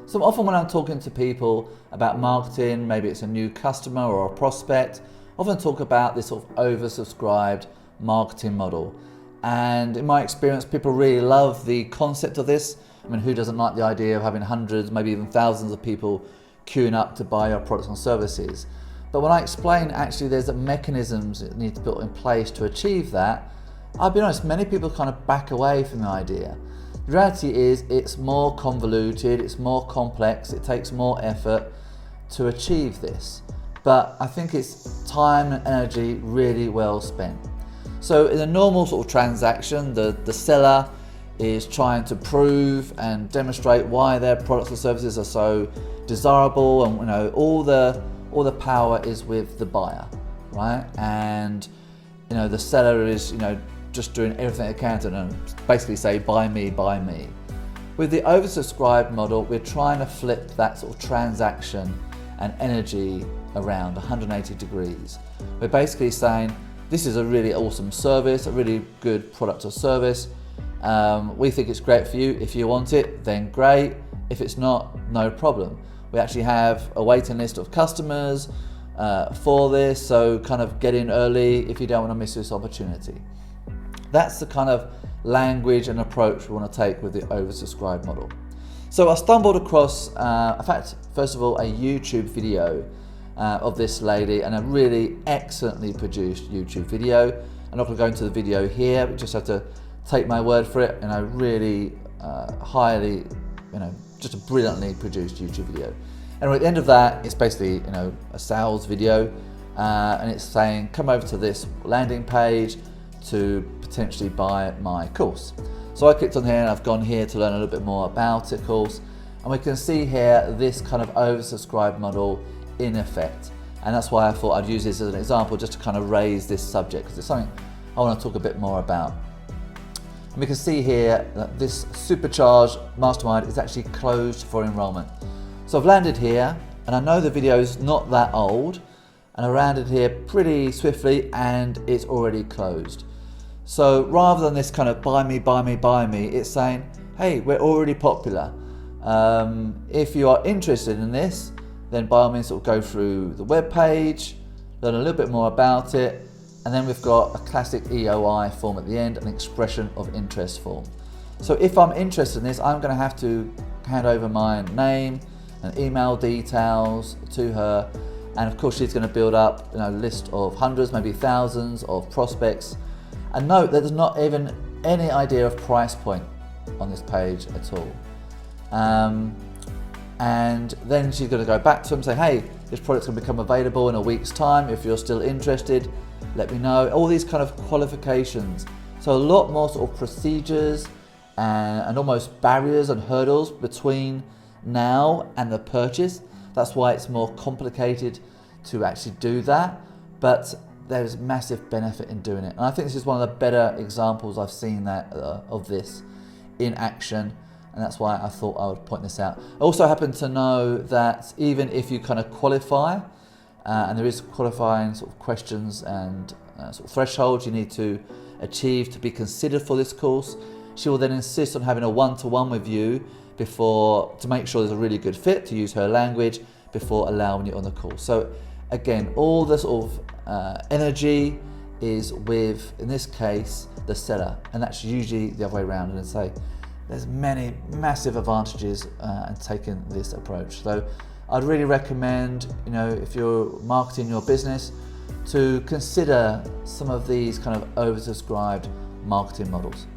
So often when I'm talking to people about marketing, maybe it's a new customer or a prospect, I often talk about this sort of oversubscribed marketing model. And in my experience, people really love the concept of this. I mean, who doesn't like the idea of having hundreds, maybe even thousands of people queuing up to buy your products and services? But when I explain actually there's mechanisms that need to be put in place to achieve that, I'll be honest, many people kind of back away from the idea. The reality is it's more convoluted, it's more complex, it takes more effort to achieve this. But I think it's time and energy really well spent. So in a normal sort of transaction, the seller is trying to prove and demonstrate why their products or services are so desirable, and all the power is with the buyer, right? And the seller is just doing everything they can to basically say buy me, buy me. With the oversubscribed model, we're trying to flip that sort of transaction and energy around 180 degrees. We're basically saying this is a really awesome service, a really good product or service. We think it's great for you. If you want it, then great. If it's not, no problem. We actually have a waiting list of customers for this, so kind of get in early if you don't want to miss this opportunity. That's the kind of language and approach we want to take with the oversubscribed model. So I stumbled across, in fact, first of all, a YouTube video of this lady, and a really excellently produced YouTube video. I'm not going to go into the video here, but just have to take my word for it. Really highly, just a brilliantly produced YouTube video. And at the end of that, it's basically, a sales video, and it's saying, come over to this landing page to potentially buy my course. So I clicked on here and I've gone here to learn a little bit more about it, course. And we can see here this kind of oversubscribed model in effect. And that's why I thought I'd use this as an example just to kind of raise this subject, because it's something I want to talk a bit more about. And we can see here that this supercharged mastermind is actually closed for enrollment. So I've landed here, and I know the video is not that old, and I landed here pretty swiftly and it's already closed. So rather than this kind of buy me, buy me, buy me, it's saying, hey, we're already popular. If you are interested in this, then by all means sort of go through the web page, learn a little bit more about it, and then we've got a classic EOI form at the end, an expression of interest form. So if I'm interested in this, I'm going to have to hand over my name and email details to her, and of course she's going to build up a list of hundreds, maybe thousands of prospects. And note that there's not even any idea of price point on this page at all. And then she's going to go back to them and say, hey, this product's going to become available in a week's time. If you're still interested, let me know. All these kind of qualifications. So a lot more sort of procedures and almost barriers and hurdles between now and the purchase. That's why it's more complicated to actually do that. But there's massive benefit in doing it. And I think this is one of the better examples I've seen that of this in action. And that's why I thought I would point this out. I also happen to know that even if you kind of qualify, and there is qualifying sort of questions and sort of thresholds you need to achieve to be considered for this course, she will then insist on having a one-to-one with you to make sure there's a really good fit, to use her language, before allowing you on the course. So again, all the sort of energy is with, in this case, the seller, and that's usually the other way around. And I'd say there's many massive advantages in taking this approach. So I'd really recommend, if you're marketing your business, to consider some of these kind of oversubscribed marketing models.